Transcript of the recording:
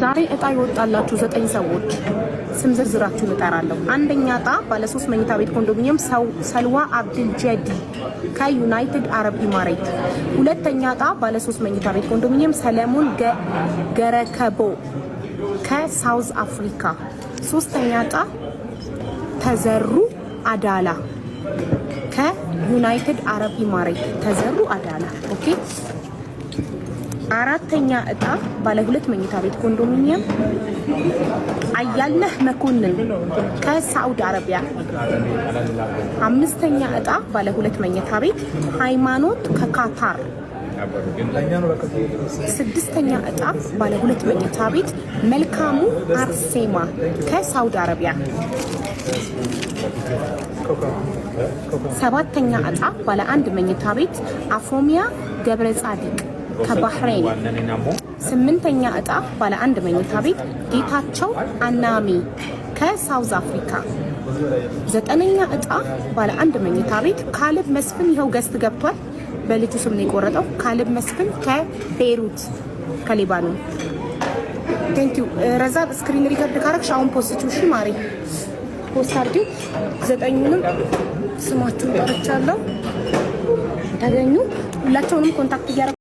ዛሬ እጣ ይወጣላችሁ 9 ሰዎች ስም ዝርዝራችሁን እጠራለሁ። አንደኛ እጣ ባለ 3 መኝታ ቤት ኮንዶሚኒየም ሰልዋ አብዱል ጀዲ ከዩናይትድ አረብ ኢማሬት። ሁለተኛ እጣ ባለ 3 መኝታ ቤት ኮንዶሚኒየም ሰለሞን ገረከቦ ከሳውዝ አፍሪካ። ሶስተኛ እጣ ተዘሩ አዳላ ከዩናይትድ አረብ ኢማሬት። ተዘሩ አዳላ ኦኬ። አራተኛ እጣ ባለ 2 መኝታ ቤት ኮንዶሚኒየም አያለህ መኮንን ከሳውዲ አረቢያ። አምስተኛ እጣ ባለ 2 መኝታ ቤት ሃይማኖት ከካታር። ስድስተኛ እጣ ባለ 2 መኝታ ቤት መልካሙ አርሴማ ከሳውዲ አረቢያ። ሰባተኛ እጣ ባለ 1 መኝታ ቤት አፎሚያ ገብረ ጻዲቅ ከባህሬን። ስምንተኛ እጣ ባለ 1 መኝታ ቤት ጌታቸው አናሚ ከሳውዝ አፍሪካ። ዘጠነኛ እጣ ባለ 1 መኝታ ቤት ካሌብ መስፍን ይኸው ገስት ገብቷል። በልጁ ስም ነው የቆረጠው። ካሌብ መስፍን ከቤይሩት ከሊባኖን። ቴንክ ዩ ረዛብ ስክሪን ሪከርድ ካረግሽ አሁን ፖስት እሺ ማሪ ፖስት አድርጊው። 9ኙንም ስማችሁን ጠርቻለሁ። ታገኙ ሁላቸውንም ኮንታክት እያደረኩ